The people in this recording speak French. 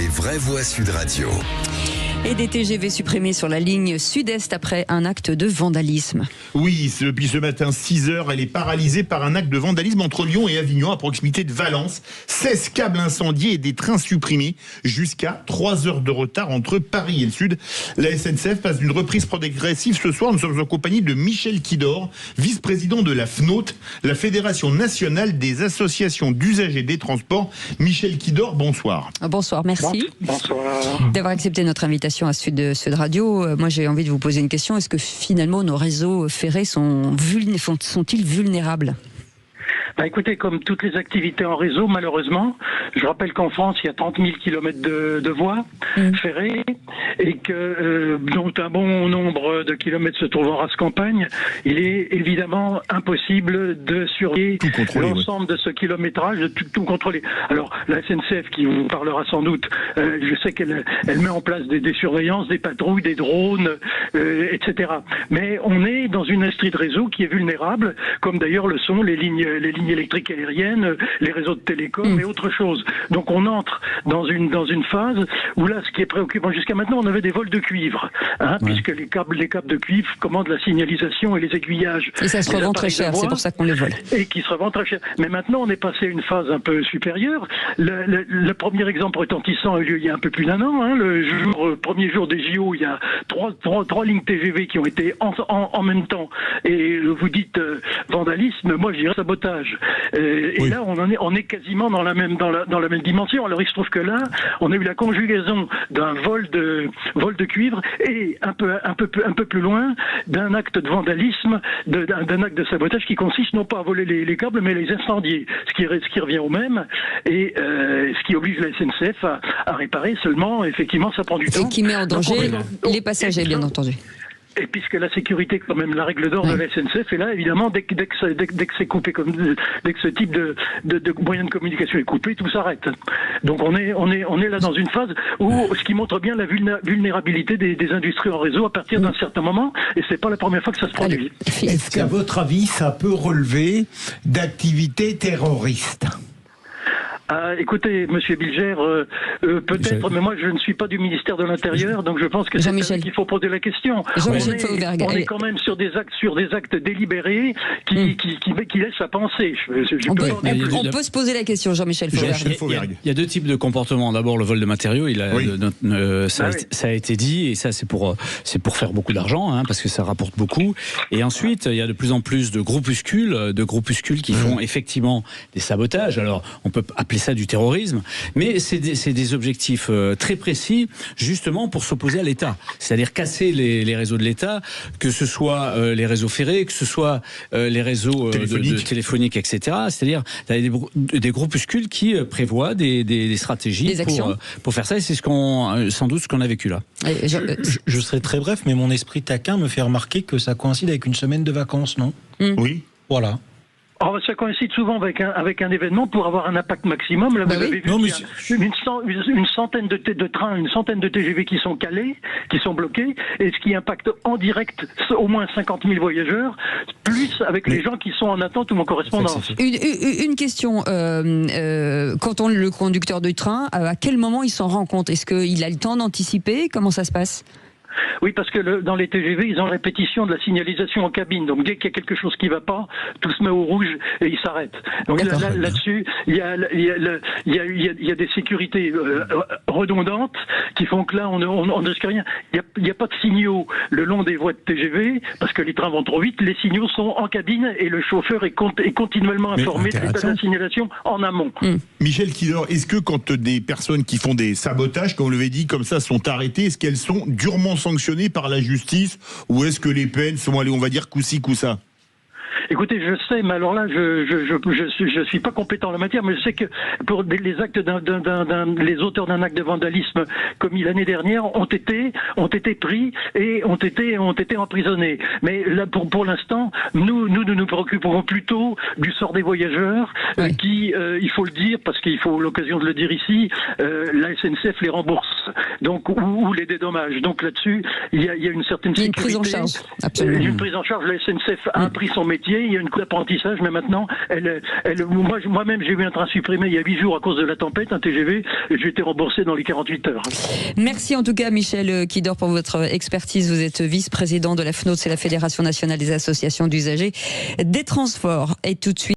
vraies voix Sud Radio. Et des TGV supprimés sur la ligne sud-est après un acte de vandalisme. Oui, depuis ce matin 6h, elle est paralysée par un acte de vandalisme entre Lyon et Avignon, à proximité de Valence. 16 câbles incendiés et des trains supprimés, jusqu'à 3 heures de retard entre Paris et le Sud. La SNCF passe d'une reprise progressive ce soir. Nous sommes en compagnie de Michel Quidor, vice-président de la FNOT, la Fédération nationale des associations d'usagers des transports. Michel Quidor, bonsoir. Bonsoir, merci. Bonsoir. D'avoir accepté notre invitation à Sud Radio. Moi, j'ai envie de vous poser une question. Est-ce que finalement nos réseaux ferrés sont-ils vulnérables ? Écoutez, comme toutes les activités en réseau, malheureusement, je rappelle qu'en France, il y a 30 000 kilomètres de voies ferrées et que dont un bon nombre de kilomètres se trouvent en race campagne. Il est évidemment impossible de surveiller l'ensemble de ce kilométrage, de tout contrôler. Alors, la SNCF, qui vous parlera sans doute, je sais qu'elle met en place des surveillances, des patrouilles, des drones, etc. Mais on est dans une industrie de réseau qui est vulnérable, comme d'ailleurs le sont les lignes électriques aériennes, les réseaux de télécom et autre chose. Donc on entre dans une phase où là, ce qui est préoccupant jusqu'à maintenant, on avait des vols de cuivre, puisque les câbles de cuivre commandent la signalisation et les aiguillages. Et ça se revend très cher, c'est pour ça qu'on les vole. Et qui se revend très cher. Mais maintenant, on est passé à une phase un peu supérieure. Le premier exemple retentissant a eu lieu il y a un peu plus d'un an. Le premier jour des JO, il y a trois lignes TGV qui ont été en même temps. Et vous dites vandalisme, moi je dirais sabotage. Et là, on est quasiment dans la même dimension. Alors il se trouve que là, on a eu la conjugaison d'un vol de cuivre et un peu plus loin d'un acte de vandalisme, d'un acte de sabotage qui consiste non pas à voler les câbles, mais à les incendier, ce qui revient au même et ce qui oblige la SNCF à réparer. Seulement, effectivement, ça prend du temps. Et qui met en danger les passagers, bien entendu. Et puisque la sécurité est quand même la règle d'or de la SNCF, et là, évidemment, dès que c'est coupé, dès que ce type de moyen de communication est coupé, tout s'arrête. Donc on est là dans une phase où, ce qui montre bien la vulnérabilité des industries en réseau à partir d'un certain moment, et c'est pas la première fois que ça se produit. Est-ce qu'à votre avis, ça peut relever d'activités terroristes ? Écoutez, Monsieur Bilger, peut-être, mais moi je ne suis pas du ministère de l'Intérieur, donc je pense que c'est à qu'il faut poser la question. On est quand même sur des actes délibérés qui laissent à penser. On peut se poser la question, Jean-Michel Fauvergue. Il y a deux types de comportements. D'abord, le vol de matériaux, ça a été dit, et ça c'est pour faire beaucoup d'argent, parce que ça rapporte beaucoup. Et ensuite, il y a de plus en plus de groupuscules qui font effectivement des sabotages. Alors, on peut appeler ça du terrorisme, mais c'est des objectifs très précis, justement pour s'opposer à l'État. C'est-à-dire casser les réseaux de l'État, que ce soit les réseaux ferrés, que ce soit les réseaux téléphoniques, etc. C'est-à-dire des groupuscules qui prévoient des stratégies pour faire ça, et c'est sans doute ce qu'on a vécu là. Je serai très bref, mais mon esprit taquin me fait remarquer que ça coïncide avec une semaine de vacances, non ? Oui. Voilà. Alors, ça coïncide souvent avec un événement pour avoir un impact maximum. Là, vous avez vu une centaine de trains, une centaine de TGV qui sont calés, qui sont bloqués, et ce qui impacte en direct au moins 50 000 voyageurs, plus avec les gens qui sont en attente ou en correspondance. Une question, quand le conducteur du train, à quel moment il s'en rend compte ? Est-ce qu'il a le temps d'anticiper ? Comment ça se passe ? Oui, parce que dans les TGV, ils ont répétition de la signalisation en cabine. Donc dès qu'il y a quelque chose qui ne va pas, tout se met au rouge et ils s'arrêtent. Donc là-dessus, il y a des sécurités redondantes qui font que là, on ne risque rien. Il n'y a pas de signaux le long des voies de TGV parce que les trains vont trop vite. Les signaux sont en cabine et le chauffeur est continuellement informé de l'état de la signalisation en amont. Michel Quidor, est-ce que quand des personnes qui font des sabotages, comme on l'avait dit, comme ça, sont arrêtées, est-ce qu'elles sont durement sanctionnées par la justice, ou est-ce que les peines sont, on va dire, coup-ci, coup-ça ? Écoutez, je sais, mais alors là, je suis pas compétent en la matière, mais je sais que pour les actes les auteurs d'un acte de vandalisme commis l'année dernière ont été pris et ont été emprisonnés. Mais là, pour l'instant, nous nous préoccupons plutôt du sort des voyageurs, qui, il faut le dire, parce qu'il faut l'occasion de le dire ici, la SNCF les rembourse donc ou les dédommages. Donc là-dessus, il y a une certaine sécurité. Il y a une prise en charge, absolument. Il y a une prise en charge. La SNCF a appris son métier. Il y a une cour d'apprentissage, mais maintenant, moi-même, j'ai eu un train supprimé il y a 8 jours à cause de la tempête, un TGV. Et j'ai été remboursé dans les 48 heures. Merci en tout cas, Michel Kidor, pour votre expertise. Vous êtes vice-président de la FNOT, c'est la Fédération nationale des associations d'usagers des transports. Et tout de suite.